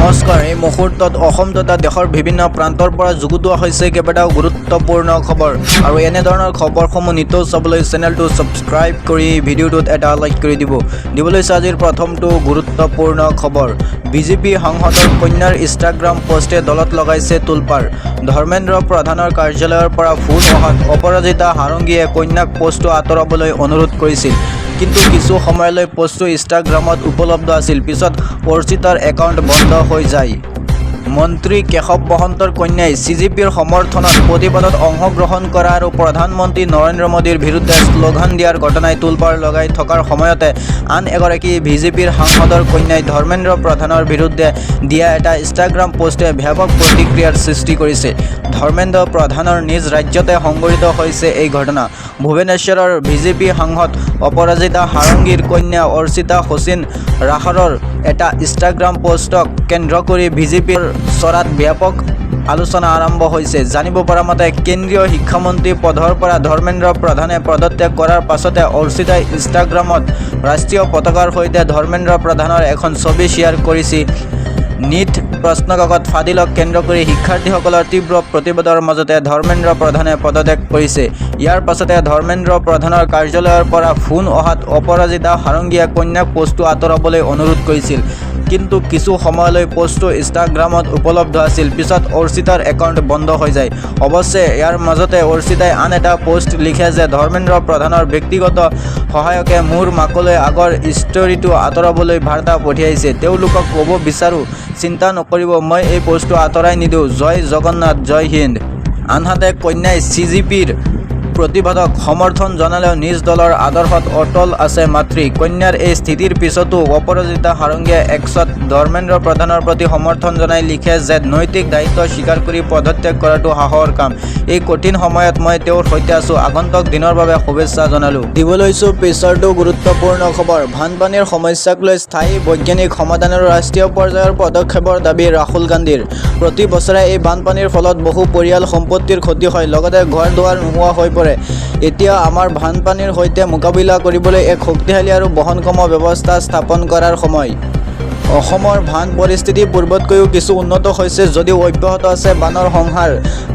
নমস্কাৰ। এই মুহূৰ্তত অসম তথা দেশৰ বিভিন্ন প্ৰান্তৰ পৰা যুগুতোৱা হৈছে কেইবাটাও গুৰুত্বপূৰ্ণ খবৰ আৰু এনেধৰণৰ খবৰসমূহ নিতৌ চাবলৈ চেনেলটো ছাবস্ক্ৰাইব কৰি ভিডিঅ'টোত এটা লাইক কৰি দিব লৈছে আজিৰ প্ৰথমটো গুৰুত্বপূৰ্ণ খবৰ। বিজেপি সাংসদৰ কন্যাৰ ইনষ্টাগ্ৰাম পোষ্টে দলত লগাইছে তোলপাৰ। ধৰ্মেন্দ্ৰ প্ৰধানৰ কাৰ্যালয়ৰ পৰা ফোন অহাত অপৰাজিতা সাৰংগীয়ে কন্যাক পোষ্টটো আঁতৰাবলৈ অনুৰোধ কৰিছিল, কিন্তু কিছু সময়লৈ পোষ্টটো ইনষ্টাগ্ৰামত উপলব্ধ আছিল। পিছত অৰ্চিতাৰ একাউণ্ট বন্ধ হৈ যায়। মন্ত্ৰী কেশৱ মহন্তৰ কন্যাই CJPৰ সমৰ্থনত প্ৰতিবাদত অংশগ্ৰহণ কৰা আৰু প্ৰধানমন্ত্ৰী নৰেন্দ্ৰ মোদীৰ বিৰুদ্ধে শ্লোগান দিয়াৰ ঘটনাই তোলপাৰ লগাই থকাৰ সময়তে আন এগৰাকী বিজেপিৰ সাংসদৰ কন্যাই ধৰ্মেন্দ্ৰ প্ৰধানৰ বিৰুদ্ধে দিয়া এটা ইনষ্টাগ্ৰাম পোষ্টে ব্যাপক প্ৰতিক্ৰিয়াৰ সৃষ্টি কৰিছে। ধৰ্মেন্দ্ৰ প্ৰধানৰ নিজ ৰাজ্যতে সংঘটিত হৈছে এই ঘটনা। ভুৱনেশ্বৰৰ বিজেপি সাংসদ অপৰাজিতা সাৰংগীৰ কন্যা অৰ্চিতা শচীন ৰাহৰৰ এটা ইনষ্টাগ্ৰাম পোষ্টক কেন্দ্ৰ কৰি বিজেপিৰ চৰাত ব্যাপক আলোচনা আৰম্ভ হৈছে। জানিব পৰা মতে, কেন্দ্ৰীয় শিক্ষামন্ত্ৰী পদৰ পৰা ধৰ্মেন্দ্ৰ প্ৰধানে পদত্যাগ কৰাৰ পাছতে অৰ্চিতাই ইনষ্টাগ্ৰামত ৰাষ্ট্ৰীয় পতাকাৰ সৈতে ধৰ্মেন্দ্ৰ প্ৰধানৰ এখন ছবি শ্বেয়াৰ কৰিছে। নিট প্ৰশ্নকাকত ফাদিলক কেন্দ্ৰ কৰি শিক্ষাৰ্থীসকলৰ তীব্ৰ প্ৰতিবাদৰ মাজতে ধৰ্মেন্দ্ৰ প্ৰধানে পদত্যাগ কৰিছে। ইয়াৰ পাছতে ধৰ্মেন্দ্ৰ প্ৰধানৰ কাৰ্যালয়ৰ পৰা ফোন অহাত অপৰাজিতা সাৰংগীয়ে কন্যাক পোষ্টটো আঁতৰাবলৈ অনুৰোধ কৰিছিল, কিন্তু কিছু সময়লৈ পোষ্টটো ইনষ্টাগ্ৰামত উপলব্ধ আছিল। পিছত অৰ্চিতাৰ একাউণ্ট বন্ধ হৈ যায়। অৱশ্যে ইয়াৰ মাজতে অৰ্চিতাই আন এটা পোষ্ট লিখে যে ধৰ্মেন্দ্ৰ প্ৰধানৰ ব্যক্তিগত সহায়কে মোৰ মাকলৈ আগৰ ষ্টৰীটো আঁতৰাবলৈ বাৰ্তা পঠিয়াইছে। তেওঁলোকক ক'ব বিচাৰোঁ, চিন্তা নকৰিব, মই এই পোষ্টটো আঁতৰাই নিদিওঁ। জয় জগন্নাথ, জয় হিন্দ। আনহাতে কন্যাই CJPৰ প্ৰতিবাদক সমৰ্থন জনালেও নিজ দলৰ আদৰ্শত অটল আছে মাতৃ। কন্যাৰ এই স্থিতিৰ পিছতো অপৰাজিতা সাৰংগীয়ে এক্সত ধৰ্মেন্দ্ৰ প্ৰধানৰ প্ৰতি সমৰ্থন জনাই লিখে যে নৈতিক দায়িত্ব স্বীকাৰ কৰি পদত্যাগ কৰাটো সাহসৰ কাম। এই কঠিন সময়ত মই তেওঁৰ সৈতে আছোঁ। আগন্তুক দিনৰ বাবে শুভেচ্ছা জনালোঁ। দিবলৈছোঁ পিছৰটো গুৰুত্বপূৰ্ণ খবৰ। বানপানীৰ সমস্যাক লৈ স্থায়ী বৈজ্ঞানিক সমাধান আৰু ৰাষ্ট্ৰীয় পৰ্যায়ৰ পদক্ষেপৰ দাবী ৰাহুল গান্ধীৰ। প্ৰতি বছৰে এই বানপানীৰ ফলত বহু পৰিয়াল সম্পত্তিৰ ক্ষতি হয়, লগতে ঘৰ দুৱাৰ নোহোৱা হৈ পৰে। এতিয়া আমাৰ বানপানীৰ সৈতে মোকাবিলা কৰিবলৈ এক শক্তিশালী আৰু বহনক্ষম ব্যৱস্থা স্থাপন কৰাৰ সময়। অসমৰ বান পৰিস্থিতি পূৰ্বতকৈও কিছু উন্নত হৈছে যদিও অব্যাহত আছে বানৰ সংহাৰ।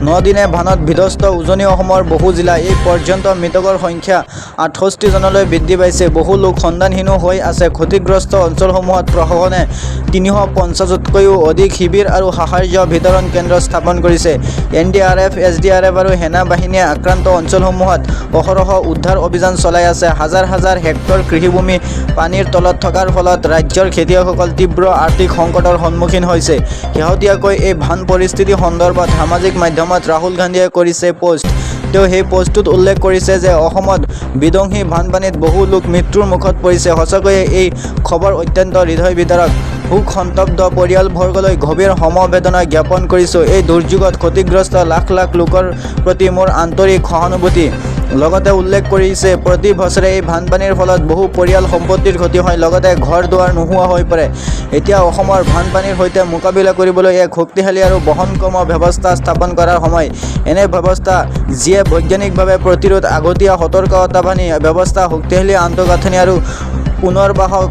9 দিনে বানত বিধ্বস্ত উজনি অসমৰ বহু জিলা। এই পৰ্যন্ত মৃতকৰ সংখ্যা 68 জনলৈ বৃদ্ধি পাইছে। বহু লোক সন্ধানহীনো হৈ আছে। ক্ষতিগ্ৰস্ত অঞ্চলসমূহত প্ৰশাসনে 350তকৈও অধিক শিবিৰ আৰু সাহায্য বিতৰণ কেন্দ্ৰ স্থাপন কৰিছে। NDRF, SDRF আৰু সেনা বাহিনীয়ে আক্ৰান্ত অঞ্চলসমূহত অহৰহ উদ্ধাৰ অভিযান চলাই আছে। হাজাৰ হাজাৰ হেক্টৰ কৃষিভূমি পানীৰ তলত থকাৰ ফলত ৰাজ্যৰ খেতিয়কসকল তীব্ৰ আৰ্থিক সংকটৰ সন্মুখীন হৈছে। শেহতীয়াকৈ এই বান পৰিস্থিতি সন্দৰ্ভত সামাজিক মাধ্যমত ৰাহুল গান্ধীয়ে কৰিছে পোষ্ট। তেওঁ সেই পোষ্টটোত উল্লেখ কৰিছে যে অসমত বিধ্বংসী বানপানীত বহু লোক মৃত্যুৰ মুখত পৰিছে। সঁচাকৈয়ে এই খবৰ অত্যন্ত হৃদয় বিদাৰক। শোক সন্তপ্ত পৰিয়ালবৰ্গলৈ গভীৰ সমবেদনা জ্ঞাপন কৰিছোঁ। এই দুৰ্যোগত ক্ষতিগ্ৰস্ত লাখ লাখ লোকৰ প্ৰতি মোৰ আন্তৰিক সহানুভূতি। লগতে উল্লেখ কৰিছে, প্ৰতি বছৰে এই বানপানীৰ ফলত বহু পৰিয়াল সম্পত্তিৰ ক্ষতি হয়, লগতে ঘৰ দুৱাৰ নোহোৱা হৈ পৰে। এতিয়া অসমৰ বানপানীৰ সৈতে মোকাবিলা কৰিবলৈ এক শক্তিশালী আৰু বহনক্ষম ব্যৱস্থা স্থাপন কৰাৰ সময়। এনে ব্যৱস্থা যিয়ে বৈজ্ঞানিকভাৱে প্ৰতিৰোধ, আগতীয়া সতৰ্কতাবাণী ব্যৱস্থা, শক্তিশালী আন্তঃগাঁথনি আৰু পুনৰ্বাসক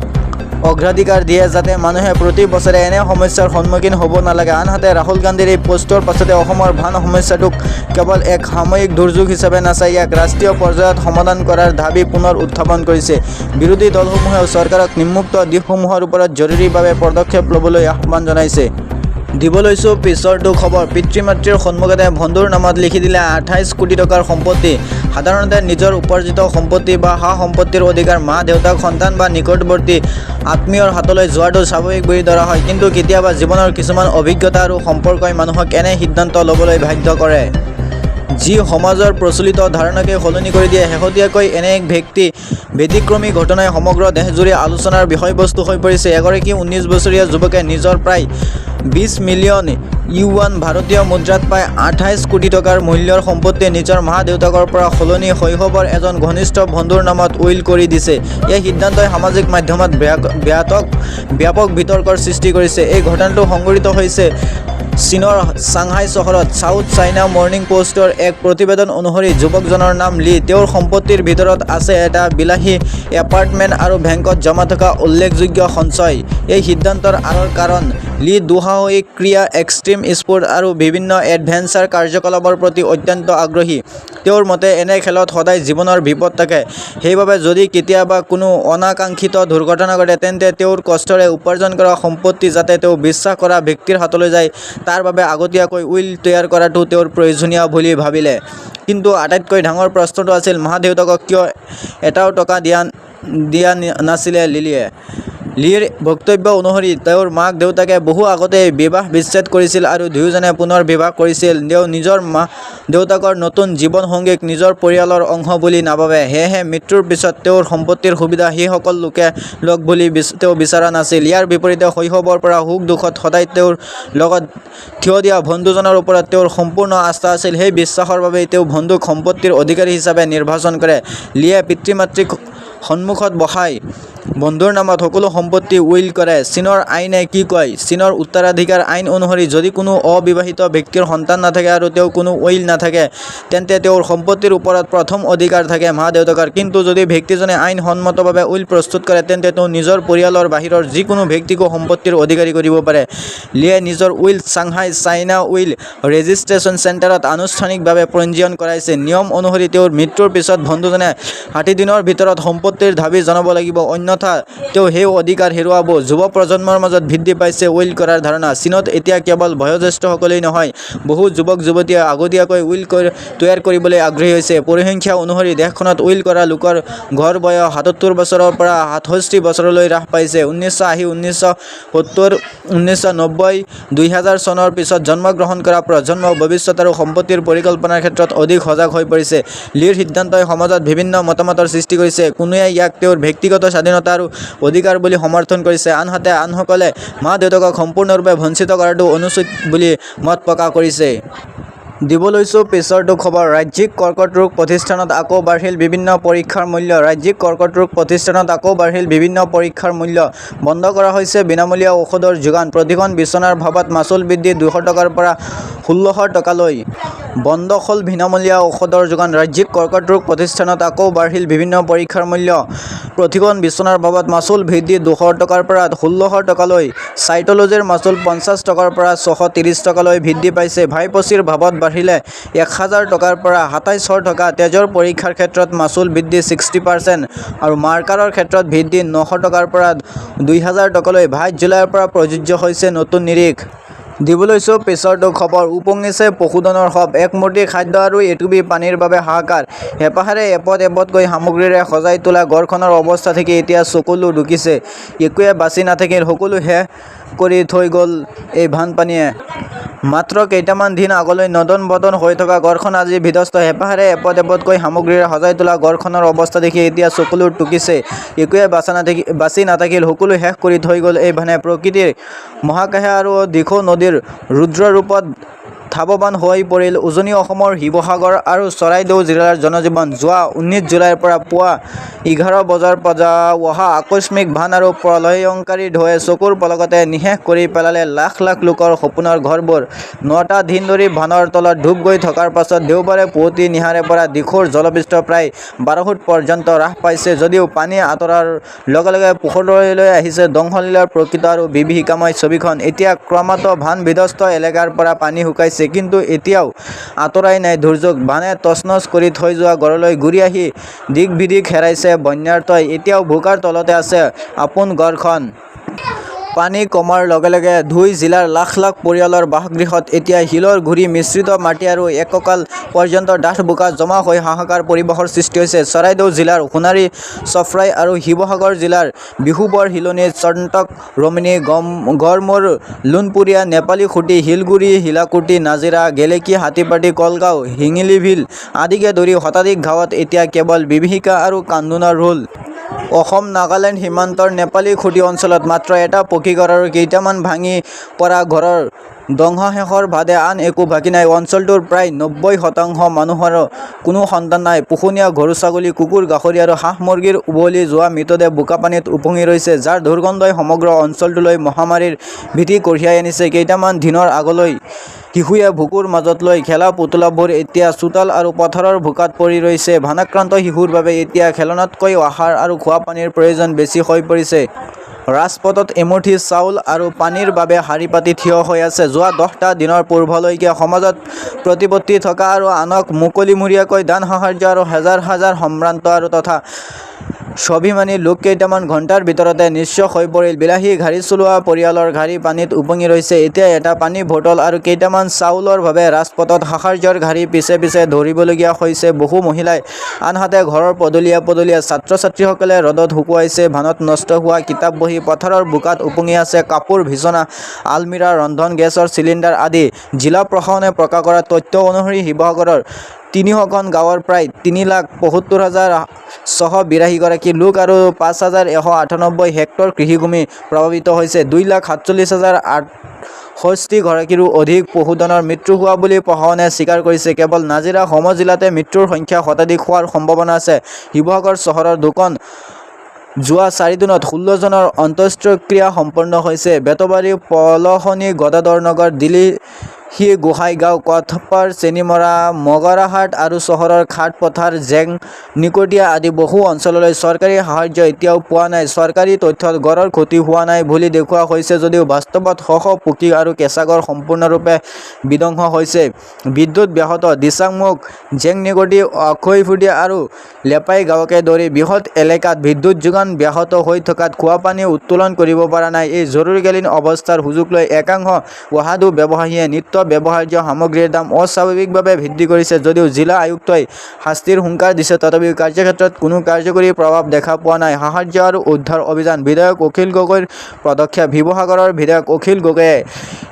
অগ্ৰাধিকাৰ দিয়ে, যাতে মানুহে প্ৰতি বছৰে এনে সমস্যাৰ সন্মুখীন হ'ব নালাগে। আনহাতে ৰাহুল গান্ধীৰ এই পোষ্টৰ পাছতে অসমৰ বান সমস্যাটোক কেৱল এক সাময়িক দুৰ্যোগ হিচাপে নাচাই ইয়াক ৰাষ্ট্ৰীয় পৰ্যায়ত সমাধান কৰাৰ দাবী পুনৰ উত্থাপন কৰিছে। বিৰোধী দলসমূহেও চৰকাৰক নিম্নোক্ত দিশসমূহৰ ওপৰত জৰুৰীভাৱে পদক্ষেপ ল'বলৈ আহ্বান জনাইছে। দিবলৈছোঁ পিছৰটো খবৰ। পিতৃ মাতৃৰ সন্মুখতে বন্ধুৰ নামত লিখি দিলে 28 কোটি টকাৰ সম্পত্তি। সাধাৰণতে নিজৰ উপাৰ্জিত সম্পত্তি বা সা সম্পত্তিৰ অধিকাৰ মা দেউতাক, সন্তান বা নিকটৱৰ্তী আত্মীয়ৰ হাতলৈ যোৱাটো স্বাভাৱিক বুলি ধৰা হয়, কিন্তু কেতিয়াবা জীৱনৰ কিছুমান অভিজ্ঞতা আৰু সম্পৰ্কই মানুহক এনে সিদ্ধান্ত ল'বলৈ বাধ্য কৰে যি সমাজৰ প্ৰচলিত ধাৰণাকে সলনি কৰি দিয়ে। শেহতীয়াকৈ এনে এক ব্যতিক্ৰমী ঘটনাই সমগ্ৰ দেশজুৰি আলোচনাৰ বিষয়বস্তু হৈ পৰিছে। এগৰাকী 19 বছৰীয়া যুৱকে নিজৰ প্ৰায় 20 মিলিয়ন ইউৱান ভাৰতীয় মুদ্ৰাত প্ৰায় 28 কোটি টকাৰ মূল্যৰ সম্পত্তি নিজৰ মা দেউতাকৰ পৰা সলনি শৈশৱৰ এজন ঘনিষ্ঠ বন্ধুৰ নামত উইল কৰি দিছে। এই সিদ্ধান্তই সামাজিক মাধ্যমত ব্যাপক বিতৰ্কৰ সৃষ্টি কৰিছে। এই ঘটনাটো সংঘটিত হৈছে চীনৰ চাংহাই চহৰত। চাউথ চাইনা মৰ্নিং পোষ্টৰ এক প্ৰতিবেদন অনুসৰি যুৱকজনৰ নাম লি। তেওঁৰ সম্পত্তিৰ ভিতৰত আছে এটা বিলাসী এপাৰ্টমেণ্ট আৰু বেংকত জমা থকা উল্লেখযোগ্য সঞ্চয়। এই সিদ্ধান্তৰ আঁৰৰ কাৰণ লি দুঃসাহসিক ক্ৰীড়া, এক্সট্ৰিম স্পৰ্ট আৰু বিভিন্ন এডভেঞ্চাৰ কাৰ্যকলাপৰ প্ৰতি অত্যন্ত আগ্ৰহী। তেওঁৰ মতে এনে খেলত সদায় জীৱনৰ বিপদ থাকে। সেইবাবে যদি কেতিয়াবা কোনো অনাকাংক্ষিত দুৰ্ঘটনা ঘটে তেন্তে তেওঁৰ কষ্টৰে উপাৰ্জন কৰা সম্পত্তি যাতে তেওঁ বিশ্বাস কৰা ব্যক্তিৰ হাতলৈ যায় তাৰ বাবে আগতীয়াকৈ উইল তৈয়াৰ কৰাটো তেওঁৰ প্ৰয়োজনীয় বুলি ভাবিলে। কিন্তু আটাইতকৈ ডাঙৰ প্ৰশ্নটো আছিল মা দেউতাকক কিয় এটাও টকা দিয়া নাছিলে লিলিয়ে। লিৰ বক্তব্য অনুসৰি তেওঁৰ মাক দেউতাকে বহু আগতেই বিবাহ বিচ্ছেদ কৰিছিল আৰু দুয়োজনে পুনৰ বিবাহ কৰিছিল। তেওঁ নিজৰ মা দেউতাকৰ নতুন জীৱনসংগীক নিজৰ পৰিয়ালৰ অংশ বুলি নাভাবে। সেয়েহে মৃত্যুৰ পিছত তেওঁৰ সম্পত্তিৰ সুবিধা সেইসকল লোকে লওক বুলি তেওঁ বিচৰা নাছিল। ইয়াৰ বিপৰীতে শৈশৱৰ পৰা সুখ দুখত সদায় তেওঁৰ লগত থিয় দিয়া বন্ধুজনৰ ওপৰত তেওঁৰ সম্পূৰ্ণ আস্থা আছিল। সেই বিশ্বাসৰ বাবেই তেওঁ বন্ধুক সম্পত্তিৰ অধিকাৰী হিচাপে নিৰ্বাচন কৰে। লিয়ে পিতৃ মাতৃক সন্মুখত বহাই বন্ধুৰ নামত সকলো সম্পত্তি উইল কৰে। চীনৰ আইনে কি কয়? চীনৰ উত্তৰাধিকাৰ আইন অনুসৰি যদি কোনো অবিবাহিত ব্যক্তিৰ সন্তান নাথাকে আৰু তেওঁ কোনো উইল নাথাকে তেন্তে তেওঁৰ সম্পত্তিৰ ওপৰত প্ৰথম অধিকাৰ থাকে মা দেউতাকৰ। কিন্তু যদি ব্যক্তিজনে আইনসন্মতভাৱে উইল প্ৰস্তুত কৰে তেন্তে তেওঁ নিজৰ পৰিয়ালৰ বাহিৰৰ যিকোনো ব্যক্তিকো সম্পত্তিৰ অধিকাৰী কৰিব পাৰে। লিয়ে নিজৰ will Shanghai China will registration চেণ্টাৰত আনুষ্ঠানিকভাৱে পঞ্জীয়ন কৰাইছে। নিয়ম অনুসৰি তেওঁৰ মৃত্যুৰ পিছত বন্ধুজনে 60 দিনৰ ভিতৰত সম্পত্তিৰ দাবী জনাব লাগিব, অন্যথা তেওঁ সেই অধিকাৰ হেৰুৱাব। যুৱ প্ৰজন্মৰ মাজত বৃদ্ধি পাইছে উইল কৰাৰ ধাৰণা। চীনত এতিয়া কেৱল বয়োজ্যেষ্ঠসকলেই নহয়, বহু যুৱক যুৱতীয়ে আগতীয়াকৈ উইল তৈয়াৰ কৰিবলৈ আগ্ৰহী হৈছে। পৰিসংখ্যা অনুসৰি দেশখনত উইল কৰা লোকৰ গড় বয়স 77 বছৰৰ পৰা 67 বছৰলৈ হ্ৰাস পাইছে। 1980, 1970, 1990, 2000 চনৰ পিছত জন্মগ্ৰহণ কৰা প্ৰজন্ম ভৱিষ্যত আৰু সম্পত্তিৰ পৰিকল্পনাৰ ক্ষেত্ৰত অধিক সজাগ হৈ পৰিছে। লিৰ সিদ্ধান্তই সমাজত বিভিন্ন মতামতৰ সৃষ্টি কৰিছে। কোনোৱে ইয়াক তেওঁৰ ব্যক্তিগত স্বাধীনতা আৰু অধিকাৰ বুলি সমৰ্থন কৰিছে, আনহাতে আনসকলে মা দেউতাকক সম্পূৰ্ণৰূপে বঞ্চিত কৰাটো অনুচিত বুলি মত প্ৰকাশ কৰিছে। দিব লৈছোঁ পিছৰটো খবৰ। ৰাজ্যিক কৰ্কট ৰোগ প্ৰতিষ্ঠানত আকৌ বাঢ়িল বিভিন্ন পৰীক্ষাৰ মূল্য। ৰাজ্যিক কৰ্কট ৰোগ প্ৰতিষ্ঠানত আকৌ বাঢ়িল বিভিন্ন পৰীক্ষাৰ মূল্য। বন্ধ কৰা হৈছে বিনামূলীয়া ঔষধৰ যোগান। প্ৰতিখন বিচনাৰ বাবদ মাচুল বৃদ্ধি 200 টকাৰ পৰা 1600 টকালৈ। বন্ধ হ'ল বিনামূলীয়া ঔষধৰ যোগান। ৰাজ্যিক কৰ্কট ৰোগ প্ৰতিষ্ঠানত আকৌ বাঢ়িল বিভিন্ন পৰীক্ষাৰ মূল্য। প্ৰতিখন বিচনাৰ বাবদ মাচুল বৃদ্ধি 200 টকাৰ পৰা 1600 টকালৈ। চাইটলজিৰ মাচুল 50 টকাৰ পৰা 630 টকালৈ বৃদ্ধি পাইছে। ভাইপচিৰ বাবদ বাঢ়িলে 1000 টকাৰ পৰা 2700 টকা। তেজৰ পৰীক্ষাৰ ক্ষেত্ৰত মাচুল বৃদ্ধি 60% আৰু মাৰ্কাৰৰ ক্ষেত্ৰত বৃদ্ধি 900 টকাৰ পৰা 2000 টকালৈ। 22 জুলাইৰ পৰা প্ৰযোজ্য হৈছে নতুন নিৰিখ। দিব লৈছোঁ পিছৰটো খবৰ। উপঙিছে পশুধনৰ সঁপ। এক মূৰ্তি খাদ্য আৰু এটুপি পানীৰ বাবে হাহাকাৰ। হেঁপাহেৰে এপদ-এপদকৈ সামগ্ৰীৰে সজাই তোলা ঘৰখনৰ অৱস্থা দেখি এতিয়া চকুলো ঢুকিছে। একোৱে বাচি নাথাকিল, সকলো শেষ কৰি থৈ গ'ল এই বানপানীয়ে। মাত্ৰ কেইটামান দিন আগলৈ নদন বদন হৈ থকা ঘৰখন আজি বিধ্বস্ত। হেঁপাহেৰে এপদ-এপদকৈ সামগ্ৰীৰে সজাই তোলা ঘৰখনৰ অৱস্থা দেখি এতিয়া চকুলো টুকিছে। একোৱে বাচি নাথাকিল, সকলো শেষ কৰি থৈ গ'ল এই বানে। প্ৰকৃতিৰ মহাকাশে আৰু দিখৌ নদীৰ ৰুদ্ৰ ৰূপত ধাৱবান হৈ পৰিল উজনি অসমৰ শিৱসাগৰ আৰু চৰাইদেউ জিলাৰ জনজীৱন। যোৱা 19 জুলাইৰ পৰা পুৱা 11 বজাৰ পৰা অহা আকস্মিক বান আৰু প্ৰলয়ংকাৰী ঢৌৱে চকুৰ পলকতে নিঃশেষ কৰি পেলালে লাখ লাখ লোকৰ সপোনৰ ঘৰবোৰ। 9টা দিন ধৰি বানৰ তলত ডুব গৈ থকাৰ পাছত দেওবাৰে পুৱতি নিশাৰে পৰা দিখৌৰ জলপৃষ্ঠ প্ৰায় 12 ফুট পৰ্যন্ত হ্ৰাস পাইছে। যদিও পানী আঁতৰাৰ লগে লগে পোহৰলৈ আহিছে ধ্বংসলীলাৰ প্ৰকৃত আৰু বিভীষিকাময় ছবিখন। এতিয়া ক্ৰমাৎ বান বিধ্বস্ত এলেকাৰ পৰা পানী শুকাইছে, কিন্তু এতিয়াও আঁতৰাই নাই দুৰ্যোগ। বানে তছনছ কৰি থৈ যোৱা ঘৰলৈ ঘূৰি আহি দিক-বিদিক হেৰাইছে বন্যাৰ্তই। এতিয়াও বোকাৰ তলতে আছে আপোন ঘৰখন। পানী কমাৰ লগে লগে ধুই জিলাৰ লাখ লাখ পৰিয়ালৰ বাসগৃহত এতিয়া শিলৰ গুৰি মিশ্ৰিত মাটি আৰু এককাল পৰ্যন্ত ডাঠ বোকা জমা হৈ হাহাকাৰ পৰিৱেশৰ সৃষ্টি হৈছে। চৰাইদেউ জিলাৰ সোণাৰী, চফৰাই আৰু শিৱসাগৰ জিলাৰ বিহুবৰ, হিলনি, চণ্টক, ৰমণী, গড়মূৰ, লোণপুৰীয়া, নেপালী খুটি, শিলগুৰি, হিলাকুটি, নাজিৰা, গেলেকী, হাতীপাটি, কলগাঁও, শিঙিলিভিল আদিকে ধৰি শতাধিক গাঁৱত এতিয়া কেৱল বিভীষিকা আৰু কান্দোনৰ ৰোল। অসম নাগালেণ্ড সীমান্তৰ নেপালী খুটি অঞ্চলত মাত্ৰ এটা পকীঘৰ আৰু কেইটামান ভাঙি পৰা ঘৰৰ ধ্বংসাৱশেষৰ বাদে আন একো বাকী নাই। অঞ্চলটোৰ প্ৰায় 90% মানুহৰ কোনো সন্তান নাই। পোহনীয়া গৰু ছাগলী, কুকুৰ, গাহৰি আৰু হাঁহ মুৰ্গীৰ উভলি যোৱা মৃতদেহ বোকাপানীত উপঙি ৰৈছে, যাৰ দুৰ্গন্ধই সমগ্ৰ অঞ্চলটোলৈ মহামাৰীৰ ভীতি কঢ়িয়াই আনিছে। কেইটামান দিনৰ আগলৈ শিশুৱে বুকুৰ মাজত লৈ খেলা পুতলাবোৰ এতিয়া চোতাল আৰু পথাৰৰ বোকাত পৰি ৰৈছে। ভানাক্ৰান্ত শিশুৰ বাবে এতিয়া খেলনাতকৈ আহাৰ আৰু খোৱা পানীৰ প্ৰয়োজন বেছি হৈ পৰিছে। ৰাজপথত এমুঠি চাউল আৰু পানীৰ বাবে শাৰী পাতি থিয় হৈ আছে। যোৱা 10টা দিনৰ পূৰ্বলৈকে সমাজত প্ৰতিপত্তি থকা আৰু আনক মুকলিমূৰীয়াকৈ দান সাহায্য আৰু হাজাৰ হাজাৰ সম্ভ্ৰান্ত আৰু তথা স্বাভিমানী লোক কেইটামান ঘণ্টাৰ ভিতৰতে নিঃস্ব হৈ পৰিল। বিলাসী গাড়ী চলোৱা পৰিয়ালৰ গাড়ী পানীত উপঙি ৰৈছে। এতিয়া এটা পানী বটল আৰু কেইটামান চাউলৰ বাবে ৰাজপথত সাহায্যৰ গাড়ী পিছে পিছে দৌৰিবলগীয়া হৈছে বহু মহিলাই। আনহাতে ঘৰৰ পদূলিয়ে পদূলিয়ে ছাত্ৰ-ছাত্ৰীসকলে ৰ'দত শুকুৱাইছে। ভানত নষ্ট হোৱা কিতাপ বহি পথাৰৰ বোকাত উপঙি আছে কাপোৰ, বিচনা, আলমিৰা, ৰন্ধন গেছৰ চিলিণ্ডাৰ আদি। জিলা প্ৰশাসনে প্ৰকাশ কৰা তথ্য অনুসৰি শিৱসাগৰৰ 300খন গাঁৱৰ প্ৰায় 3,72,682 গৰাকী লোক আৰু 5,198 হেক্টৰ কৃষিভূমি প্ৰভাৱিত হৈছে। 2,47,068 গৰাকীৰো অধিক পশুধনৰ মৃত্যু হোৱা বুলি প্ৰশাসনে স্বীকাৰ কৰিছে। কেৱল নাজিৰা সমজিলাতে মৃত্যুৰ সংখ্যা শতাধিক হোৱাৰ সম্ভাৱনা আছে। শিৱসাগৰ চহৰৰ দুখন যোৱা 4 দিনত 16 জনৰ অন্ত্যেষ্টিক্ৰিয়া সম্পন্ন হৈছে। বেতবাৰী, পলসনী, গদাধৰনগৰ, দিলিহী, গোহাঁইগাঁও, কটপাৰ, চেনিমৰা, মগৰাহাট আৰু চহৰৰ ঘাটপথাৰ, জেং, নিকটীয়া আদি বহু অঞ্চললৈ চৰকাৰী সাহায্য এতিয়াও পোৱা নাই। চৰকাৰী তথ্যত গড়ৰ ক্ষতি হোৱা নাই বুলি দেখুওৱা হৈছে যদিও বাস্তৱত শ শ পকী আৰু কেঁচা গড় সম্পূৰ্ণৰূপে বিধ্বংস হৈছে। বিদ্যুৎ ব্যাহত দিচাংমুখ, জেংনিকটী, অক্ষয়পুৰী আৰু লেপাই গাঁৱকে ধৰি বৃহৎ এলেকাত বিদ্যুৎ যোগান ব্যাহত হৈ থকাত খোৱা পানী উত্তোলন কৰিব পৰা নাই। এই জৰুৰীকালীন অৱস্থাৰ সুযোগ লৈ একাংশ অসাধু ব্যৱসায়ীয়ে নিত্য ব্যৱহাৰ্য সামগ্ৰীৰ দাম অস্বাভাৱিকভাৱে বৃদ্ধি কৰিছে। যদিও জিলা আয়ুক্তই শাস্তিৰ হুংকাৰ দিছে, তথাপিও কাৰ্যক্ষেত্ৰত কোনো কাৰ্যকৰী প্ৰভাৱ দেখা পোৱা নাই। সাহায্য আৰু উদ্ধাৰ অভিযান। বিধায়ক অখিল গগৈৰ পদক্ষেপ। শিৱসাগৰৰ বিধায়ক অখিল গগৈয়ে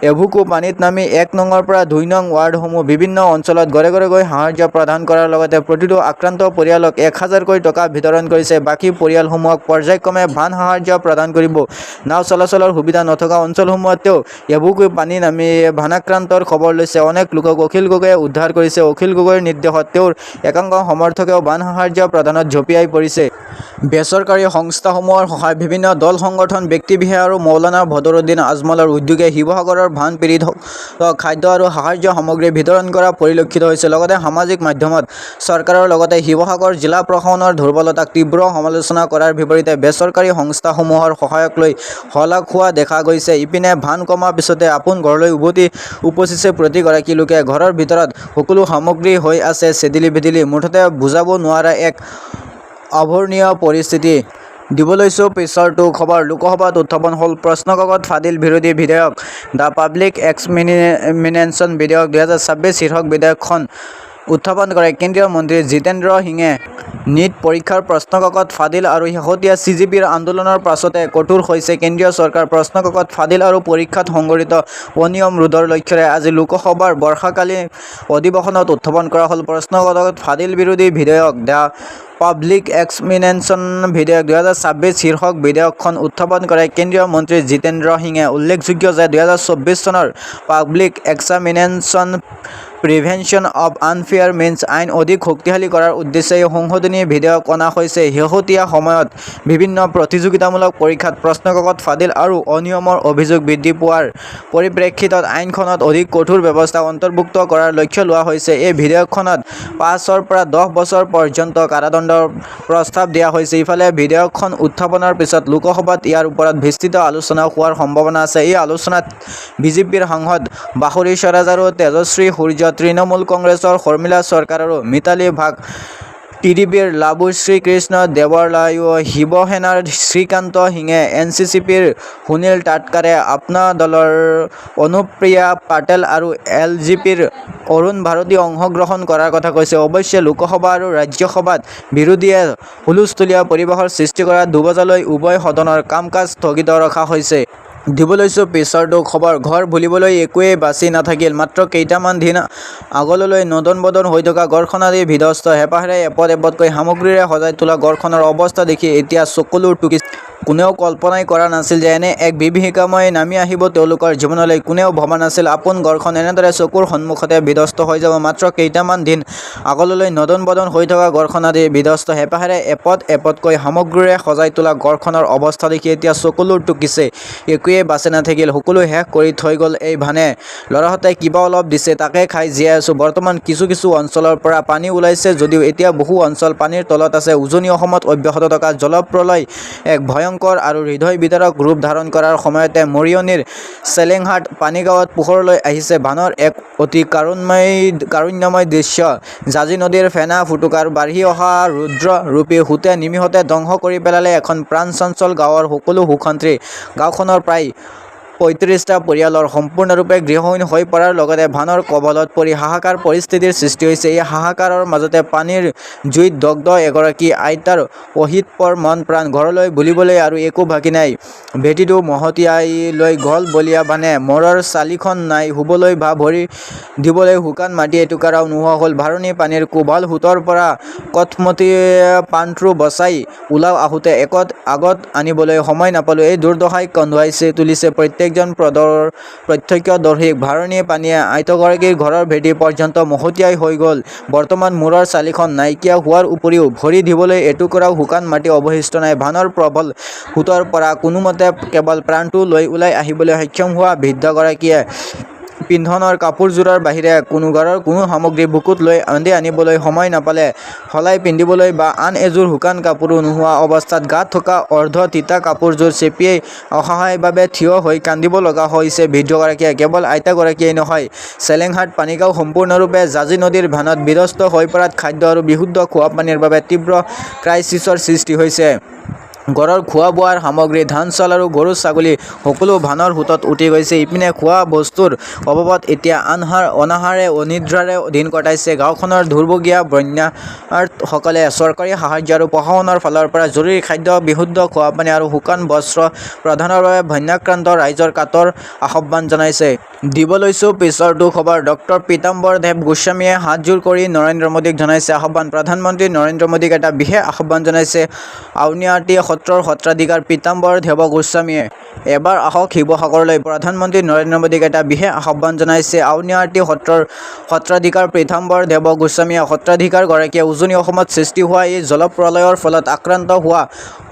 এবুকু পানীত নামি 1 নংৰ পৰা 2 নং ৱাৰ্ডসমূহ বিভিন্ন অঞ্চলত ঘৰে ঘৰে গৈ সাহায্য প্ৰদান কৰাৰ লগতে প্ৰতিটো আক্ৰান্ত পৰিয়ালক 1,000কৈ টকা বিতৰণ কৰিছে। বাকী পৰিয়ালসমূহক পৰ্যায়ক্ৰমে বান সাহায্য প্ৰদান কৰিব। নাও চলাচলৰ সুবিধা নথকা অঞ্চলসমূহত তেওঁ এবুকু পানী নামি ভানাক্ৰান্তৰ খবৰ লৈছে। অনেক লোকক অখিল গগৈয়ে উদ্ধাৰ কৰিছে। অখিল গগৈৰ নিৰ্দেশত তেওঁৰ একাংশ সমৰ্থকেও বান সাহায্য প্ৰদানত ঝপিয়াই পৰিছে। বেচৰকাৰী সংস্থাসমূহৰ সহায়, বিভিন্ন দল সংগঠন, ব্যক্তিবিশেষ আৰু মৌলানা বদৰুদ্দিন আজমলৰ উদ্যোগে শিৱসাগৰৰ বান পীড়িতক খাদ্য আৰু সাহায্য সামগ্ৰী বিতৰণ কৰা পৰিলক্ষিত হৈছে। লগতে সামাজিক মাধ্যমত চৰকাৰৰ লগতে শিৱসাগৰ জিলা প্ৰশাসনৰ দুৰ্বলতাক তীব্ৰ সমালোচনা কৰাৰ বিপৰীতে বেচৰকাৰী সংস্থাসমূহৰ সহায়ক লৈ শলাগ হোৱা দেখা গৈছে। ইপিনে বান কমাৰ পিছতে আপোন ঘৰলৈ উভতি উপচিছে প্ৰতিগৰাকী লোকে। ঘৰৰ ভিতৰত সকলো সামগ্ৰী হৈ আছে চেদিলি-ভেদিলি, মুঠতে বুজাব নোৱাৰা এক অভাৱনীয় পৰিস্থিতি। দিবলৈছো পিছৰটো খবৰ। লোকসভাত উত্থাপন হ'ল প্ৰশ্নকাকত ফাদিল বিৰোধী বিধেয়ক। দ্য পাব্লিক এক্সামিনেশ্যন বিধেয়ক 2026 শীৰ্ষক বিধেয়কখন উত্থাপন কৰে কেন্দ্ৰীয় মন্ত্ৰী জিতেন্দ্ৰ সিঙে। নীট পৰীক্ষাৰ প্ৰশ্নকাকত ফাদিল আৰু শেহতীয়া CGPৰ আন্দোলনৰ পাছতে কঠোৰ হৈছে কেন্দ্ৰীয় চৰকাৰ। প্ৰশ্নকাকত ফাদিল আৰু পৰীক্ষাত সংঘটিত অনিয়ম ৰোধৰ লক্ষ্যৰে আজি লোকসভাৰ বৰ্ষাকালীন অধিৱেশনত উত্থাপন কৰা হ'ল প্ৰশ্নকাকত ফাদিল বিৰোধী বিধেয়ক। দ্য পাব্লিক এক্সামিনেশ্যন বিধেয়ক 2026 শীৰ্ষক বিধেয়কখন উত্থাপন কৰে কেন্দ্ৰীয় মন্ত্ৰী জিতেন্দ্ৰ সিঙে। উল্লেখযোগ্য যে 2024 চনৰ public examination prevention of unfair means আইন অধিক শক্তিশালী কৰাৰ উদ্দেশ্যে এই সংশোধনী বিধেয়ক অনা হৈছে। শেহতীয়া সময়ত বিভিন্ন প্ৰতিযোগিতামূলক পৰীক্ষাত প্ৰশ্নকাকত ফাদিল আৰু অনিয়মৰ অভিযোগ বৃদ্ধি পোৱাৰ পৰিপ্ৰেক্ষিতত আইনখনত অধিক কঠোৰ ব্যৱস্থা অন্তৰ্ভুক্ত কৰাৰ লক্ষ্য লোৱা হৈছে। এই বিধেয়কখনত 5ৰ পৰা 10 বছৰ পৰ্যন্ত কাৰাদণ্ডৰ প্ৰস্তাৱ দিয়া হৈছে। ইফালে বিধেয়কখন উত্থাপনৰ পিছত লোকসভাত ইয়াৰ ওপৰত বিস্তৃত আলোচনা হোৱাৰ সম্ভাৱনা আছে। এই আলোচনাত বিজেপিৰ সাংসদ বাসুৰী স্বৰাজ আৰু তেজস্বী সূৰ্য, তৃণমূল কংগ্ৰেছৰ শৰ্মিলা চৰকাৰ আৰু মিতালী বাগ, TDPৰ লাবুশ্ৰী কৃষ্ণ দেৱৰলায়ু, শিৱসেনাৰ শ্ৰীকান্ত সিঙে, NCCPৰ সুনীল টাটকাৰে, আপনা দলৰ অনুপ্ৰিয়া পাটেল আৰু LJPৰ অৰুণ ভাৰতী অংশগ্ৰহণ কৰাৰ কথা কৈছে। অৱশ্যে লোকসভা আৰু ৰাজ্যসভাত বিৰোধীয়ে হুলস্থুলীয়া পৰিৱেশৰ সৃষ্টি কৰাত 2 বজালৈ উভয় সদনৰ কাম-কাজ স্থগিত ৰখা হৈছে। দিব লৈছোঁ পিছৰটো খবৰ। ঘৰ বুলিবলৈ একোৱেই বাচি নাথাকিল। মাত্ৰ কেইটামান দিন আগলৈ নদন বদন হৈ থকা ঘৰখন আজি বিধ্বস্ত। হেঁপাহেৰে এপদ এপদকৈ সামগ্ৰীৰে সজাই তোলা ঘৰখনৰ অৱস্থা দেখি এতিয়া চকুলোৰ টুকিছে। কোনেও কল্পনাই কৰা নাছিল যে এনে এক বিভীষিকাময় নামি আহিব তেওঁলোকৰ জীৱনলৈ। কোনেও ভবা নাছিল আপোন ঘৰখন এনেদৰে চকুৰ সন্মুখতে বিধ্বস্ত হৈ যাব। মাত্ৰ কেইটামান দিন আগলৈ নদন বদন হৈ থকা ঘৰখন আজি বিধ্বস্ত। হেঁপাহেৰে এপদ এপদকৈ সামগ্ৰীৰে সজাই তোলা ঘৰখনৰ অৱস্থা দেখি এতিয়া চকুলোৰ টুকিছে। একোৱেই বাচি নাথাকিল। সকলো শেষ কৰি থৈ গ'ল এই ভানে। ল'ৰাহঁতে কিবা অলপ দিছে তাকে খাই জীয়াই আছোঁ। বৰ্তমান কিছু কিছু অঞ্চলৰ পৰা পানী ওলাইছে যদিও এতিয়া বহু অঞ্চল পানীৰ তলত আছে। উজনি অসমত অব্যাহত থকা জলপ্ৰলয় এক ভয়ংকৰ আৰু হৃদয় বিদাৰক ৰূপ ধাৰণ কৰাৰ সময়তে মৰিয়নিৰ চেলেংহাট পানীগাঁৱত পোহৰলৈ আহিছে ভানৰ এক অতি কাৰুণ্যময় দৃশ্য। জাঁজি নদীৰ ফেনা ফুটুকাৰ বাঢ়ি অহা ৰুদ্ৰ ৰূপী সোঁতে নিমিষতে ধ্বংস কৰি পেলালে এখন প্ৰাণচঞ্চল গাঁৱৰ সকলো সুখশান্তি। গাঁওখনৰ প্ৰায় ৩৫টা পৰিয়ালৰ সম্পূৰ্ণৰূপে গৃহহীন হৈ পৰাৰ লগতে ভানৰ কবলত পৰি হাহাকাৰ পৰিস্থিতিৰ সৃষ্টি হৈছে। এই হাহাকাৰৰ মাজতে পানীৰ জুইত দগ্ধ এগৰাকী আইতাৰ অহিতপৰ মন প্ৰাণ। ঘৰলৈ বুলিবলৈ আৰু একো বাকী নাই। ভেটিটো মহতিয়াই লৈ গ'ল বলীয়া ভানে। মূৰৰ চালিখন নাই শুবলৈ বা ভৰি দিবলৈ শুকান মাটি এটুকুৰাও নোহোৱা হ'ল। ভাৰণি পানীৰ কোভাল সোঁতৰ পৰা কটমটি পানঠো বচাই ওলাও আহোঁতে একত আগত আনিবলৈ সময় নাপালোঁ। এই দুৰ্দশাই কন্দুৱাইছে তুলিছে প্ৰত্যেকজন প্ৰত্যক্ষদৰ্শীক। ভাৰণি পানীয়ে আইতাগৰাকীৰ ঘৰৰ ভেটি পৰ্যন্ত মহতিয়াই হৈ গ'ল। বৰ্তমান মূৰৰ চালিখন নাইকিয়া হোৱাৰ উপৰিও ভৰি দিবলৈ এটুকুৰাও শুকান মাটি অৱশিষ্ট নাই। ভানৰ প্ৰবল সোঁতৰ পৰা কোনোমতে কেৱল প্ৰাণটো লৈ ওলাই আহিবলৈ সক্ষম হোৱা বৃদ্ধগৰাকীয়ে পিন্ধনৰ কাপোৰযোৰৰ বাহিৰে ঘৰৰ কোনো সামগ্ৰী বুকুত লৈ আনিবলৈ সময় নাপালে। সলাই পিন্ধিবলৈ বা আন এযোৰ শুকান কাপোৰো নোহোৱা অৱস্থাত গাত থকা অৰ্ধ তিতা কাপোৰযোৰ চেপিয়াই অসহায়ভাৱে থিয় হৈ কান্দিব লগা হৈছে বৃদ্ধগৰাকীয়ে। কেৱল আইতাগৰাকীয়েই নহয়, চেলেংহাট পানীগাঁও সম্পূৰ্ণৰূপে জাঁজি নদীৰ ভানত বিধ্বস্ত হৈ পৰাত খাদ্য আৰু বিশুদ্ধ খোৱা পানীৰ বাবে তীব্ৰ ক্ৰাইচিছৰ সৃষ্টি হৈছে। ঘৰৰ খোৱা বোৱাৰ সামগ্ৰী ধান চাউল আৰু গৰু ছাগলী সকলো ভানৰ সোঁতত উটি গৈছে। ইপিনে খোৱা বস্তুৰ অভাৱত এতিয়া অনাহাৰে অনিদ্ৰাৰে দিন কটাইছে গাঁওখনৰ দুৰ্ভগীয়া বন্যাসকলে। চৰকাৰী সাহায্য আৰু প্ৰশাসনৰ ফালৰ পৰা জৰুৰী খাদ্য বিশুদ্ধ খোৱা পানী আৰু শুকান বস্ত্ৰ প্ৰদানৰ বাবে বন্যাক্ৰান্ত ৰাইজৰ কাতৰ আহ্বান জনাইছে। দিব লৈছোঁ পিছৰটো খবৰ। ডক্টৰ পীতাম্বৰ দেৱ গোস্বামীয়ে হাতজোৰ কৰি নৰেন্দ্ৰ মোদীক জনাইছে আহ্বান। প্ৰধানমন্ত্ৰী নৰেন্দ্ৰ মোদীক এটা বিশেষ আহ্বান জনাইছে আউনীআটী সত্ৰৰ সত্ৰাধিকাৰ পীতাম্বৰ দেৱ গোস্বামীয়ে। এবাৰ আহক শিৱসাগৰলৈ। প্ৰধানমন্ত্ৰী নৰেন্দ্ৰ মোদীক এটা বিশেষ আহ্বান জনাইছে আউনীআটী সত্ৰৰ সত্ৰাধিকাৰ পীতাম্বৰ দেৱ গোস্বামীয়ে। সত্ৰাধিকাৰগৰাকীয়ে উজনি অসমত সৃষ্টি হোৱা এই জলপ্ৰলয়ৰ ফলত আক্ৰান্ত হোৱা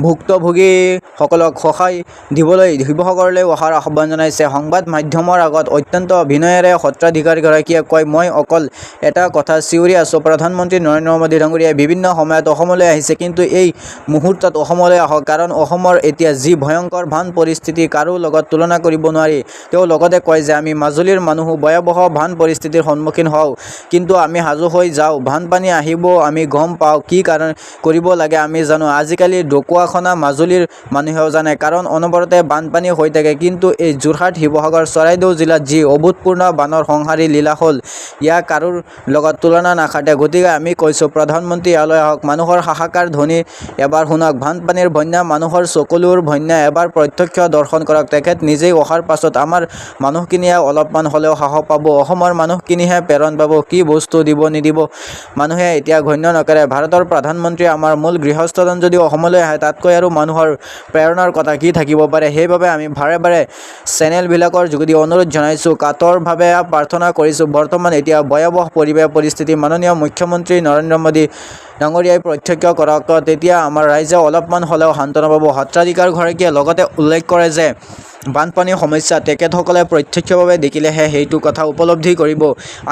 ভুক্তভোগীসকলক সহায় দিবলৈ শিৱসাগৰলৈ অহাৰ আহ্বান জনাইছে। সংবাদ মাধ্যমৰ আগত অত্যন্ত বিনয়েৰে সত্ৰাধিকাৰীগৰাকীয়ে কয়, মই অকল এটা কথা চিঞৰি আছোঁ, প্ৰধানমন্ত্ৰী নৰেন্দ্ৰ মোদী ডাঙৰীয়াই বিভিন্ন সময়ত অসমলৈ আহিছে, কিন্তু এই মুহূৰ্তত অসমলৈ আহক। কাৰণ অসমৰ এতিয়া যি ভয়ংকৰ বান পৰিস্থিতি কাৰো লগত তুলনা কৰিব নোৱাৰি। তেওঁ লগতে কয় যে আমি মাজুলীৰ মানুহো ভয়াৱহ বান পৰিস্থিতিৰ সন্মুখীন হওঁ, কিন্তু আমি সাজু হৈ যাওঁ। বানপানী আহিব আমি গম পাওঁ, কি কাৰণ কৰিব লাগে আমি জানো। আজিকালি ঢকুৱাখনা মাজুলীৰ মানুহেও জানে, কাৰণ অনবৰতে বানপানী হৈ থাকে। কিন্তু এই যোৰহাট, শিৱসাগৰ, চৰাইদেউ জিলাত যি অভূতপূৰ্ণ বানৰ সংহাৰী লীলা হ'ল, ইয়াক কাৰোৰ লগত তুলনা নাখাতে। গতিকে আমি কৈছোঁ, প্ৰধানমন্ত্ৰী ইয়ালৈ আহক, মানুহৰ হাহাকাৰ ধ্বনি এবাৰ শুনক। বানপানীৰ বন্যা, মানুহৰ চকুলোৰ বন্যা এবাৰ প্ৰত্যক্ষ দৰ্শন কৰক। তেখেত নিজেই অহাৰ পাছত আমাৰ মানুহখিনিয়ে অলপমান হ'লেও সাহস পাব। অসমৰ মানুহখিনিহে প্ৰেৰণ পাব। কি বস্তু দিব নিদিব মানুহে এতিয়া গণ্য নকৰে। ভাৰতৰ প্ৰধানমন্ত্ৰীয়ে আমাৰ মূল গৃহস্থজন যদি অসমলৈ আহে, তাতকৈ আৰু মানুহৰ প্ৰেৰণাৰ কথা কি থাকিব পাৰে। সেইবাবে আমি বাৰে বাৰে চেনেলবিলাকৰ যোগেদি অনুৰোধ জনাইছোঁ, কাতৰভাৱে প্ৰাৰ্থনা কৰিছোঁ। বৰ্তমান এতিয়া ভয়াৱহ পৰিস্থিতি মাননীয় মুখ্যমন্ত্ৰী নৰেন্দ্ৰ মোদী ডাঙৰীয়াই প্ৰত্যক্ষ কৰক, তেতিয়া আমাৰ ৰাইজে অলপমান হ'লেও সান্তনা পাব। সত্ৰাধিকাৰগৰাকীয়ে লগতে উল্লেখ কৰে যে বানপানীৰ সমস্যা তেখেতসকলে প্ৰত্যক্ষভাৱে দেখিলেহে সেইটো কথা উপলব্ধি কৰিব।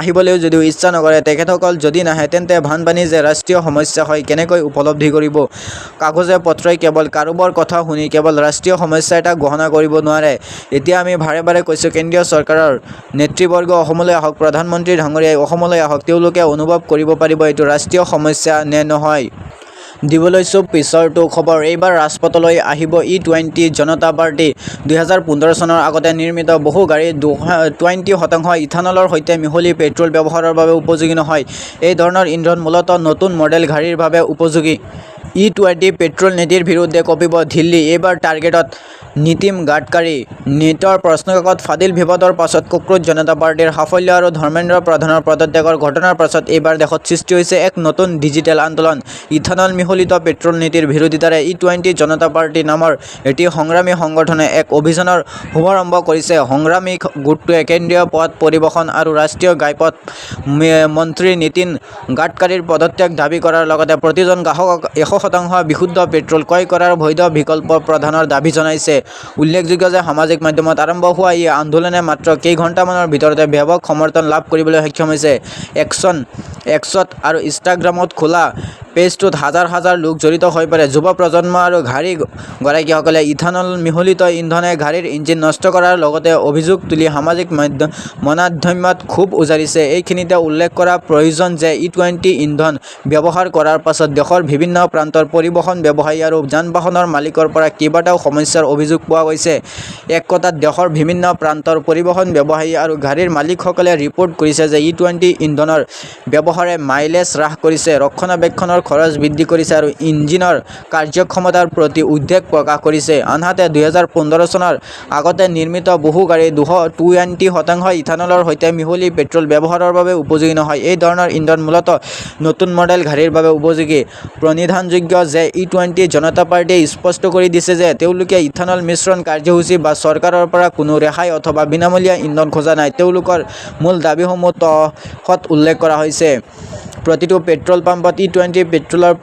আহিবলৈও যদিও ইচ্ছা নকৰে, তেখেতসকল যদি নাহে তেন্তে বানপানী যে ৰাষ্ট্ৰীয় সমস্যা হয় কেনেকৈ উপলব্ধি কৰিব। কাগজে পত্ৰই কেৱল কাৰোবাৰ কথা শুনি কেৱল ৰাষ্ট্ৰীয় সমস্যা এটা গণনা কৰিব নোৱাৰে। এতিয়া আমি বাৰে বাৰে কৈছোঁ, কেন্দ্ৰীয় চৰকাৰৰ নেতৃবৰ্গ অসমলৈ আহক, প্ৰধানমন্ত্ৰী ডাঙৰীয়াই অসমলৈ আহক। তেওঁলোকে অনুভৱ কৰিব পাৰিব এইটো ৰাষ্ট্ৰীয় সমস্যা নে নহয়। দিব লৈছোঁ পিছৰটো খবৰ। এইবাৰ ৰাজপথলৈ আহিব E20 জনতা পাৰ্টি। 2015 চনৰ আগতে নিৰ্মিত বহু গাড়ী 20% ইথানলৰ সৈতে মিহলি পেট্ৰল ব্যৱহাৰৰ বাবে উপযোগী নহয়। এই ধৰণৰ ইন্ধন মূলতঃ নতুন মডেল গাড়ীৰ বাবে উপযোগী। E20 পেট্ৰল নীতিৰ বিৰুদ্ধে কঁপিব দিল্লী, এইবাৰ টাৰ্গেটত নীতিন গাডকাৰী। নীটৰ প্ৰশ্নকাকত ফাদিল বিবাদৰ পাছত কক্ৰোচ জনতা পাৰ্টিৰ সাফল্য আৰু ধৰ্মেন্দ্ৰ প্ৰধানৰ পদত্যাগৰ ঘটনাৰ পাছত এইবাৰ দেশত সৃষ্টি হৈছে এক নতুন ডিজিটেল আন্দোলন। ইথানল মিহলিত পেট্ৰল নীতিৰ বিৰোধিতাৰে E20 জনতা পাৰ্টি নামৰ এটি সংগ্ৰামী সংগঠনে এক অভিযানৰ শুভাৰম্ভ কৰিছে। সংগ্ৰামী গোটটোৱে কেন্দ্ৰীয় পথ পৰিবহণ আৰু ৰাষ্ট্ৰীয় ঘাইপথ মন্ত্ৰী নীতিন গাডকাৰীৰ পদত্যাগ দাবী কৰাৰ লগতে প্ৰতিজন গ্ৰাহকক 100% বিশুদ্ধ পেট্ৰল ক্ৰয় কৰাৰ বৈধ বিকল্প প্ৰদানৰ দাবী জনাইছে। উল্লেখযোগ্য যে সামাজিক মাধ্যমত আৰম্ভ হোৱা এই আন্দোলনে মাত্ৰ কেইঘণ্টামানৰ ভিতৰতে ব্যাপক সমৰ্থন লাভ কৰিবলৈ সক্ষম হৈছে। এক্সত আৰু ইনষ্টাগ্ৰামত খোলা পেজটোত হাজাৰ হাজাৰ লোক জড়িত হৈ পৰে। যুৱ প্ৰজন্ম আৰু গাড়ী গৰাকীসকলে ইথানল মিহলিত ইন্ধনে গাড়ীৰ ইঞ্জিন নষ্ট কৰাৰ লগতে অভিযোগ তুলি সামাজিক মাধ্যমত ক্ষোভ উজাৰিছে। এইখিনিতে উল্লেখ কৰা প্ৰয়োজন যে E20 ইন্ধন ব্যৱহাৰ কৰাৰ পাছত দেশৰ বিভিন্ন প্ৰান্তৰ পৰিবহণ ব্যৱসায়ী আৰু যান-বাহনৰ মালিকৰ পৰা কেইবাটাও সমস্যাৰ অভিযোগ পোৱা গৈছে। এক কথাত দেশৰ বিভিন্ন প্ৰান্তৰ পৰিবহণ ব্যৱসায়ী আৰু গাড়ীৰ মালিকসকলে ৰিপৰ্ট কৰিছে যে E20 ইন্ধনৰ ব্যৱহাৰে মাইলেজ হ্ৰাস কৰিছে, ৰক্ষণাবেক্ষণৰ খৰচ বৃদ্ধি কৰিছে আৰু ইঞ্জিনৰ কাৰ্যক্ষমতাৰ প্ৰতি উদ্বেগ প্ৰকাশ কৰিছে। আনহাতে 2015 চনৰ আগতে নিৰ্মিত বহু গাড়ী 20% ইথানলৰ সৈতে মিহলি পেট্ৰল ব্যৱহাৰৰ বাবে উপযোগী নহয়। এই ধৰণৰ ইন্ধন মূলতঃ নতুন মডেল গাড়ীৰ বাবে উপযোগী। প্ৰণিধানযোগ্য যে E20 জনতা পাৰ্টিয়ে স্পষ্ট কৰি দিছে যে তেওঁলোকে ইথানল মিশ্ৰণ কাৰ্যসূচী বা চৰকাৰৰ পৰা কোনো ৰেহাই অথবা বিনামূলীয়া ইন্ধন খোজা নাই। তেওঁলোকৰ মূল দাবীসমূহ তথ্যত উল্লেখ কৰা হৈছে। প্ৰতিটো পেট্ৰল পাম্পত E20 পেট্ৰলৰ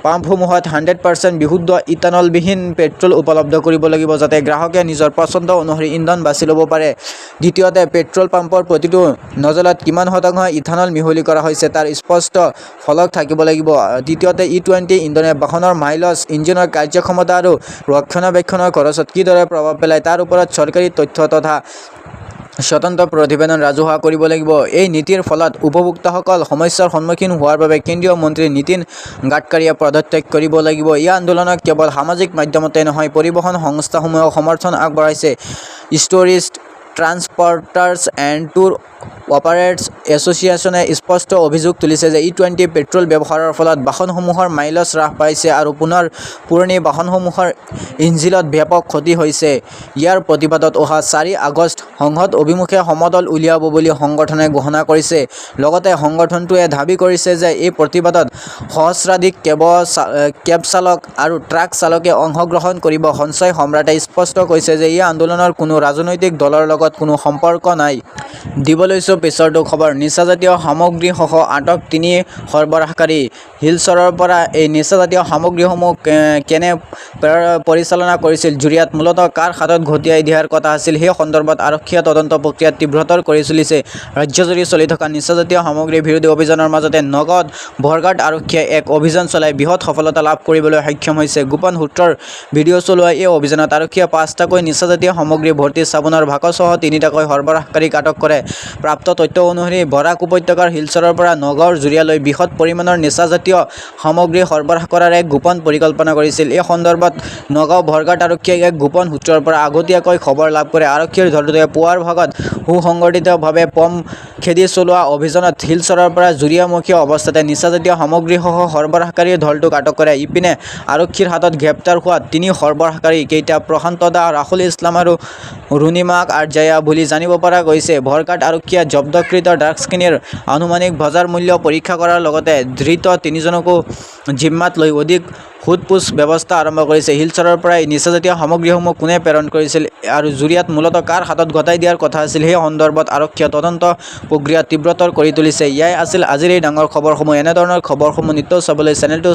পাম্পসমূহত 100% বিশুদ্ধ ইথানলবিহীন পেট্ৰল উপলব্ধ কৰিব লাগিব, যাতে গ্ৰাহকে নিজৰ পছন্দ অনুসৰি ইন্ধন বাছি ল'ব পাৰে। দ্বিতীয়তে, পেট্ৰল পাম্পৰ প্ৰতিটো নজলত কিমান শতাংশ ইথানল মিহলি কৰা হৈছে তাৰ স্পষ্ট ফলক থাকিব লাগিব। তৃতীয়তে, E20 ইন্ধনে বাহনৰ মাইলেজ, ইঞ্জিনৰ কাৰ্যক্ষমতা আৰু ৰক্ষণাবেক্ষণৰ খৰচত কিদৰে প্ৰভাৱ পেলায় তাৰ ওপৰত চৰকাৰী তথ্য তথা স্বতন্ত্ৰ প্ৰতিবেদন ৰাজহুৱা কৰিব লাগিব। এই নীতিৰ ফলত উপভোক্তাসকল সমস্যাৰ সন্মুখীন হোৱাৰ বাবে কেন্দ্ৰীয় মন্ত্ৰী নীতিন গাডকাৰীয়ে পদত্যাগ কৰিব লাগিব। এই আন্দোলনক কেৱল সামাজিক মাধ্যমতে নহয়, পৰিবহণ সংস্থাসমূহেও সমৰ্থন আগবঢ়াইছে। ষ্ট'ৰিষ্ট ট্ৰান্সপৰ্টাৰ্ছ এণ্ড টুৰ অপাৰেটৰ্ছ এছ'চিয়েশ্যনে স্পষ্ট অভিযোগ তুলিছে যে E20 পেট্ৰল ব্যৱহাৰৰ ফলত বাহনসমূহৰ মাইলেজ হ্ৰাস পাইছে আৰু পুৰণি বাহনসমূহৰ ইঞ্জিনত ব্যাপক ক্ষতি হৈছে। ইয়াৰ প্ৰতিবাদত অহা 4 আগষ্ট সংসদ অভিমুখে সমদল উলিয়াব বুলি সংগঠনে ঘোষণা কৰিছে। লগতে সংগঠনটোৱে দাবী কৰিছে যে এই প্ৰতিবাদত সহস্ৰাধিক কেব চালক আৰু ট্ৰাক চালকে অংশগ্ৰহণ কৰিব। সঞ্চয় সম্ৰাটে স্পষ্ট কৈছে যে এই আন্দোলনৰ কোনো ৰাজনৈতিক দলৰ লগত কোনো সম্পৰ্ক নাই। দিবলৈছো পিছৰটো খবৰ। নিচাজাতীয় সামগ্ৰীসহ আটক 3 সৰবৰাহকাৰী। শিলচৰৰ পৰা এই নিচাজাতীয় সামগ্ৰীসমূহ কেনে পৰিচালনা কৰিছিল, জুৰিয়াত মূলতঃ কাৰ হাতত গঠিয়াই দিয়াৰ কথা আছিল, সেই সন্দৰ্ভত আৰক্ষীয়ে তদন্ত প্ৰক্ৰিয়া তীব্ৰতৰ কৰি চলিছে। ৰাজ্যজুৰি চলি থকা নিচাজাতীয় সামগ্ৰী বিৰোধী অভিযানৰ মাজতে নগদ বৰঘাট আৰক্ষীয়ে এক অভিযান চলাই বৃহৎ সফলতা লাভ কৰিবলৈ সক্ষম হৈছে। গোপন সূত্ৰৰ ভিডিঅ' চলোৱা এই অভিযানত আৰক্ষীয়ে 5টাকৈ নিচাজাতীয় সামগ্ৰী ভৰ্তি চাবোনৰ বাকচসহ 3টাকৈ সৰবৰাহকাৰীক আটক কৰে। প্ৰাপ্ত তথ্য অনুসৰি বৰাক উপত্যকাৰ শিলচৰৰ পৰা নগাঁৱৰ জুৰিয়ালৈ বৃহৎ পৰিমাণৰ নিচাজাতীয় সামগ্ৰী সৰবৰাহ কৰাৰ এক গোপন পৰিকল্পনা কৰিছিল। এই সন্দৰ্ভত নগাঁও বৰঘাট আৰক্ষীয়ে এক গোপন সূত্ৰৰ পৰা আগতীয়াকৈ খবৰ লাভ কৰে। আৰক্ষীৰ দলটোৱে পুৱাৰ ভাগত সুসংগঠিতভাৱে পম খেদি চলোৱা অভিযানত শিলচৰৰ পৰা জুৰিয়ামুখী অৱস্থাতে নিচাজাতীয় সামগ্ৰীসহ সৰবৰাহকাৰীৰ দলটোক আটক কৰে। ইপিনে আৰক্ষীৰ হাতত গ্ৰেপ্তাৰ হোৱা 3 সৰবৰাহকাৰী কেইটা প্ৰশান্ত দা, ৰাহুল ইছলাম আৰু ৰুনিমাক আৰজায়া বুলি জানিব পৰা গৈছে। বৰঘাট আৰক্ষীয়ে জব্দকৃত ড্ৰাগছখিনিৰ আনুমানিক বজাৰ মূল্য পৰীক্ষা কৰাৰ লগতে ধৃত 3জনকো জিম্মাত লৈ অধিক সোধপোছ ব্যৱস্থা আৰম্ভ কৰিছে। শিলচৰৰ পৰা এই নিচাজাতীয় সামগ্ৰীসমূহ কোনে প্ৰেৰণ কৰিছিল আৰু জুৰিয়াত মূলতঃ কাৰ হাতত গতাই দিয়াৰ কথা আছিল, সেই সন্দৰ্ভত আৰক্ষীয়ে তদন্ত প্ৰক্ৰিয়া তীব্ৰতৰ কৰি তুলিছে। এয়াই আছিল আজিৰ এই ডাঙৰ খবৰসমূহ। এনেধৰণৰ খবৰসমূহ নিতৌ চাবলৈ চেনেলটো